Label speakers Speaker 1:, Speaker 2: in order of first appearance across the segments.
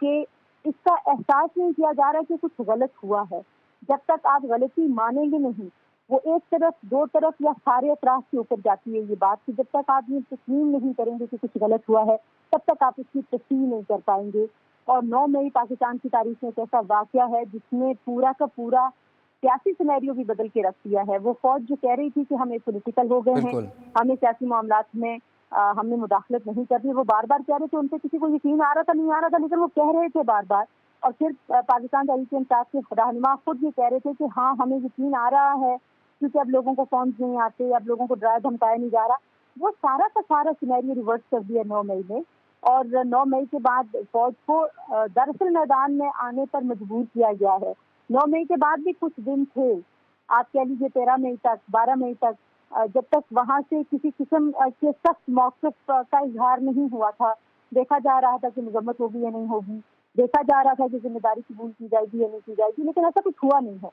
Speaker 1: کہ اس کا احساس نہیں کیا جا رہا کہ کچھ غلط ہوا ہے. جب تک آپ غلطی مانیں گے نہیں، وہ ایک طرف دو طرف یا سارے اطراف کے اوپر جاتی ہے یہ بات کہ جب تک آپ یہ تسلیم نہیں کریں گے کہ کچھ غلط ہوا ہے تب تک آپ اس کی تصحیح نہیں کر پائیں گے. اور 9 مئی پاکستان کی تاریخ میں ایک ایسا واقعہ ہے جس نے پورا کا پورا سیاسی سینیریو بھی بدل کے رکھ دیا ہے. وہ فوج جو کہہ رہی تھی کہ ہمیں پولیٹیکل ہو گئے ہیں،
Speaker 2: بالکل
Speaker 1: ہمیں سیاسی معاملات میں ہم نے مداخلت نہیں کرنی، وہ بار بار کہہ رہے تھے، ان پہ کسی کو یقین آ رہا تھا نہیں آ رہا تھا لیکن وہ کہہ رہے تھے بار بار. اور پھر پاکستان تحریک انصاف کے رہنما خود یہ کہہ رہے تھے کہ ہاں ہمیں یقین آ رہا ہے کیونکہ اب لوگوں کو فارمز نہیں آتے، اب لوگوں کو ڈرایا دھمکایا نہیں جا رہا. وہ سارا کا سارا سینیریو ریورس کر دیا 9 مئی میں. اور 9 مئی کے بعد فوج کو دراصل میدان میں آنے پر مجبور کیا گیا ہے. 9 مئی کے بعد بھی کچھ دن تھے، آپ کہہ لیجیے 13 مئی تک، 12 مئی تک، جب تک وہاں سے کسی قسم کے سخت موقف کا اظہار نہیں ہوا تھا. دیکھا جا رہا تھا کہ مذمت ہوگی یا نہیں ہوگی، دیکھا جا رہا تھا کہ ذمہ داری قبول کی جائے گی یا نہیں کی جائے گی، لیکن ایسا کچھ ہوا نہیں ہے.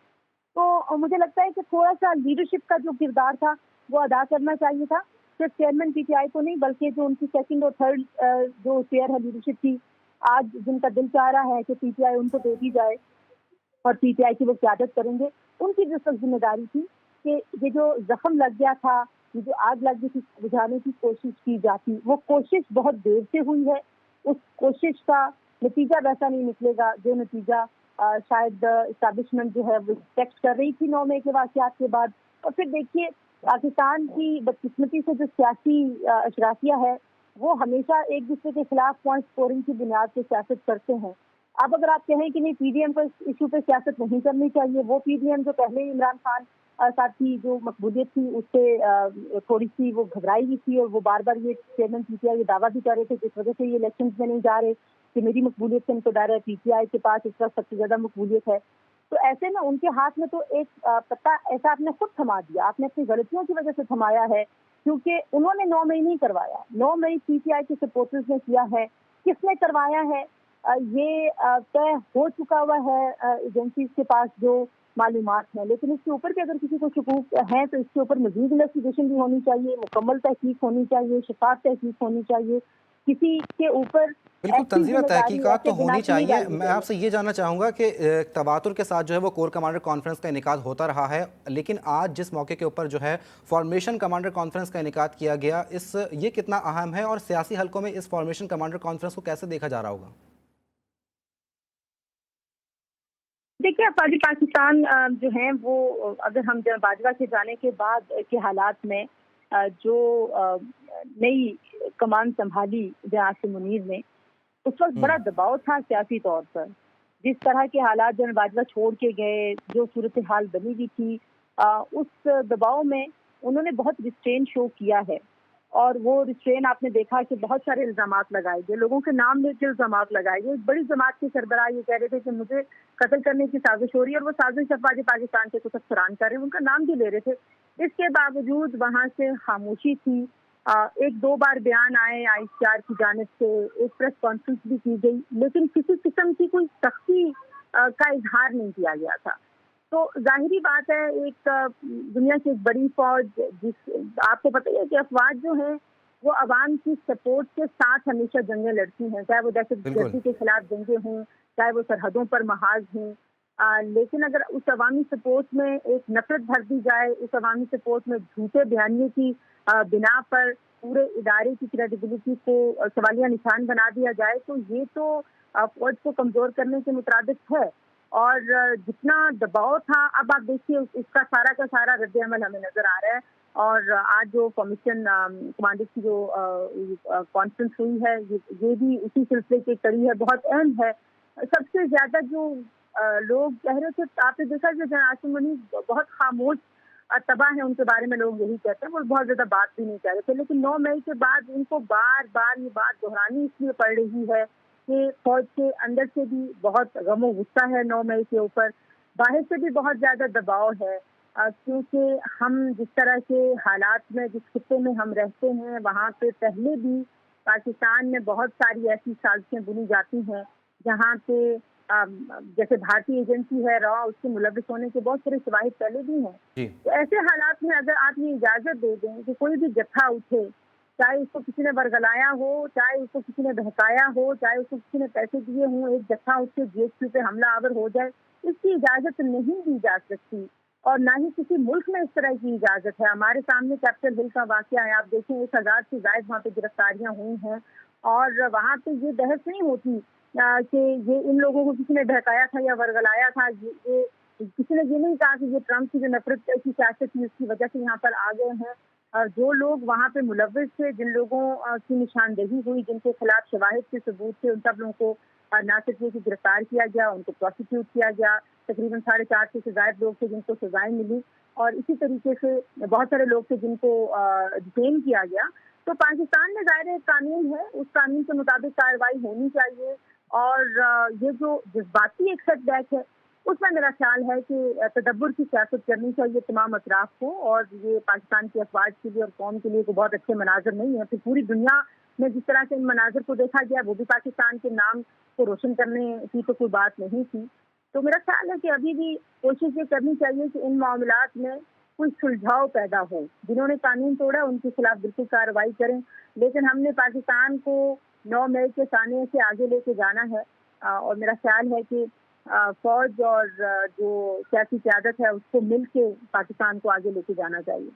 Speaker 1: تو مجھے لگتا ہے کہ تھوڑا سا لیڈرشپ کا جو کردار تھا وہ ادا کرنا چاہیے تھا، صرف چیئرمین پی ٹی آئی کو نہیں بلکہ جو ان کی سیکنڈ اور تھرڈ جو چیئر ہے لیڈرشپ کی، آج جن کا دل چاہ رہا ہے کہ پی ٹی آئی ان کو دے دی جائے اور پی ٹی آئی کی وہ قیادت کریں گے. ان کی جو سخت ذمہ داری تھی کہ یہ جو زخم لگ گیا تھا، یہ جو آگ لگ گئی تھی، بجھانے کی کوشش کی جاتی، وہ کوشش بہت دیر سے ہوئی ہے. اس کوشش کا نتیجہ ویسا نہیں نکلے گا جو نتیجہ شاید اسٹیبلشمنٹ جو ہے وہ ایکسپیکٹ کر رہی تھی 9 مئی کے واقعات کے بعد. اور پھر دیکھیے پاکستان کی بدقسمتی سے جو سیاسی اشرافیہ ہے وہ ہمیشہ ایک دوسرے کے خلاف پوائنٹ اسکورنگ کی بنیاد پہ سیاست کرتے ہیں. اب اگر آپ کہیں کہ نہیں پی ڈی ایم کو اس ایشو پہ سیاست نہیں کرنی چاہیے، وہ پی ڈی ایم جو پہلے عمران خان صاحب کی جو مقبولیت تھی اس سے تھوڑی سی وہ گھبرائی ہوئی تھی، اور وہ بار بار یہ چیئرمین پی ٹی آئی یہ دعویٰ بھی کر رہے تھے جس وجہ سے یہ الیکشنز میں نہیں جا رہے کہ میری مقبولیت سے ان کو ڈر ہے، پی ٹی آئی کے پاس اس وقت سب سے زیادہ مقبولیت ہے. تو ایسے میں ان کے ہاتھ میں تو ایک پتہ ایسا آپ نے خود تھما دیا، آپ نے اپنی غلطیوں کی وجہ سے تھمایا ہے کیونکہ انہوں نے 9 مئی نہیں کروایا. 9 مئی پی ٹی آئی کے سپورٹرز نے کیا ہے. کس نے کروایا ہے یہ طے ہو چکا ہوا ہے ایجنسیز کے پاس جو معلومات ہیں، لیکن اس کے اوپر بھی اگر کسی کو شکوک ہیں تو اس کے اوپر مزید انویسٹیگیشن بھی ہونی چاہیے، مکمل تحقیق ہونی چاہیے، شفاف تحقیق ہونی چاہیے. کسی کے اوپر
Speaker 2: بالکل
Speaker 1: ایسی
Speaker 2: تنظیمہ
Speaker 1: ذمہ داری
Speaker 2: تحقیقات
Speaker 1: ایسے
Speaker 2: تو ہونی
Speaker 1: بنا کے نہیں
Speaker 2: چاہیے.
Speaker 1: ڈالنی
Speaker 2: میں
Speaker 1: چاہیے.
Speaker 2: آپ سے یہ جاننا چاہوں گا کہ تواتر کے ساتھ جو ہے وہ کور کمانڈر کانفرنس کا انعقاد ہوتا رہا ہے، لیکن آج جس موقع کے اوپر جو ہے فارمیشن کمانڈر کانفرنس کا انعقاد کیا گیا، یہ کتنا اہم ہے اور سیاسی حلقوں میں اس فارمیشن کمانڈر کانفرنس کو کیسے دیکھا جا رہا ہوگا؟
Speaker 1: دیکھیے افواج پاکستان جو ہیں وہ اگر ہم باجوہ کے جانے کے بعد کے حالات میں جو نئی کمان سنبھالی جناب منیر نے، اس وقت بڑا دباؤ تھا سیاسی طور پر. جس طرح کے حالات جناب باجوہ چھوڑ کے گئے، جو صورتحال بنی ہوئی تھی، اس دباؤ میں انہوں نے بہت ریسٹرین شو کیا ہے. اور وہ ریسٹرین آپ نے دیکھا کہ بہت سارے الزامات لگائے گئے، لوگوں کے نام لے کے الزامات لگائے گئے. ایک بڑی جماعت کے سربراہ یہ کہہ رہے تھے کہ مجھے قتل کرنے کی سازش ہو رہی ہے، اور وہ سازش افواج پاکستان کے کچھ افسران کر رہے ہیں، ان کا نام بھی لے رہے تھے. اس کے باوجود وہاں سے خاموشی تھی. ایک دو بار بیان آئے آئی سی آر کی جانب سے، ایک پریس کانفرنس بھی کی گئی، لیکن کسی قسم کی کوئی سختی کا اظہار نہیں کیا گیا تھا. تو ظاہری بات ہے ایک دنیا کی ایک بڑی فوج، جس آپ کو پتہ ہے کہ افواج جو ہیں وہ عوام کی سپورٹ کے ساتھ ہمیشہ جنگیں لڑتی ہیں، چاہے وہ دہشت
Speaker 2: بالکل
Speaker 1: گردی کے خلاف جنگیں ہوں، چاہے وہ سرحدوں پر محاذ ہوں. لیکن اگر اس عوامی سپورٹ میں ایک نفرت بھر دی جائے، اس عوامی سپورٹ میں جھوٹے بیانیے کی بنا پر پورے ادارے کی کریڈیبلٹی کو سوالیہ نشان بنا دیا جائے، تو یہ تو فوج کو کمزور کرنے کے مترادف ہے. اور جتنا دباؤ تھا، اب آپ دیکھیے اس کا سارا رد عمل ہمیں نظر آ رہا ہے. اور آج جو فارمیشن کمانڈر کی جو کانفرنس ہوئی ہے یہ بھی اسی سلسلے کی کڑی ہے، بہت اہم ہے. سب سے زیادہ جو لوگ کہہ رہے تھے، آپ نے دیکھا کہ جناب منیر بہت خاموش تباہ ہے، ان کے بارے میں لوگ یہی کہتے ہیں، وہ بہت زیادہ بات بھی نہیں کر رہے تھے. لیکن 9 مئی کے بعد ان کو بار بار یہ بات دہرانی اس لیے پڑ رہی ہے کہ فوج کے اندر سے بھی بہت غم و غصہ ہے 9 مئی کے اوپر، باہر سے بھی بہت زیادہ دباؤ ہے. کیونکہ ہم جس طرح کے حالات میں، جس خطے میں ہم رہتے ہیں، وہاں پہ پہلے بھی پاکستان میں بہت ساری ایسی سازشیں بنی جاتی ہیں جہاں پہ جیسے بھارتی ایجنسی ہے را، اس کے ملوث ہونے کے بہت سارے شواہد پہلے بھی ہیں.
Speaker 2: جی
Speaker 1: تو ایسے حالات میں اگر آپ یہ اجازت دے دیں کہ کوئی بھی جتھا اٹھے چاہے اس کو کسی نے برگلایا ہو، چاہے اس کو کسی نے بہکایا ہو، چاہے اس کو کسی نے پیسے دیے ہوں، ایک جتھا اس کے جی ایس پی پہ حملہ آور ہو جائے، اس کی اجازت نہیں دی جا سکتی، اور نہ ہی کسی ملک میں اس طرح کی اجازت ہے۔ ہمارے سامنے کیپٹل ہل کا واقعہ ہے، آپ دیکھیں 1000 سے زائد وہاں پہ گرفتاریاں ہوئی ہیں، اور وہاں پہ یہ بحث نہیں ہوتی کہ یہ ان لوگوں کو کسی نے بہکایا تھا یا ورگلایا تھا، یہ کسی نے یہ نہیں کہا کہ یہ ٹرمپ کی جو نفرت کی سیاست تھی اس کی وجہ سے یہاں پر آ گئے ہیں۔ اور جو لوگ وہاں پہ ملوث تھے، جن لوگوں کی نشاندہی ہوئی، جن کے خلاف شواہد کے ثبوت تھے، ان سب لوگوں کو نہ صرف یہ کہ گرفتار کیا گیا، ان کو پروسیکیوٹ کیا گیا۔ تقریباً 450 سے زائد لوگ تھے جن کو سزائیں ملی، اور اسی طریقے سے بہت سارے لوگ تھے جن کو ڈیٹین کیا گیا۔ تو پاکستان میں ظاہر ایک قانون ہے، اس قانون کے مطابق کارروائی ہونی چاہیے، اور یہ جو جذباتی ایک سیٹ بیک ہے، اس میں میرا خیال ہے کہ تدبر کی سیاست کرنی چاہیے تمام اطراف کو، اور یہ پاکستان کی افواج کے لیے اور قوم کے لیے کوئی بہت اچھے مناظر نہیں ہیں۔ پھر پوری دنیا میں جس طرح سے ان مناظر کو دیکھا گیا، وہ بھی پاکستان کے نام کو روشن کرنے کی تو کوئی بات نہیں تھی۔ تو میرا خیال ہے کہ ابھی بھی کوشش یہ کرنی چاہیے کہ ان معاملات میں کوئی سلجھاؤ پیدا ہو، جنہوں نے قانون توڑا ان کے خلاف بالکل کارروائی کریں، لیکن ہم نے پاکستان کو 9 مئی کے سانے سے آگے لے کے جانا ہے، اور میرا خیال ہے کہ فوج اور جو سیاسی قیادت ہے اس کو مل کے پاکستان کو آگے لے کے جانا چاہیے۔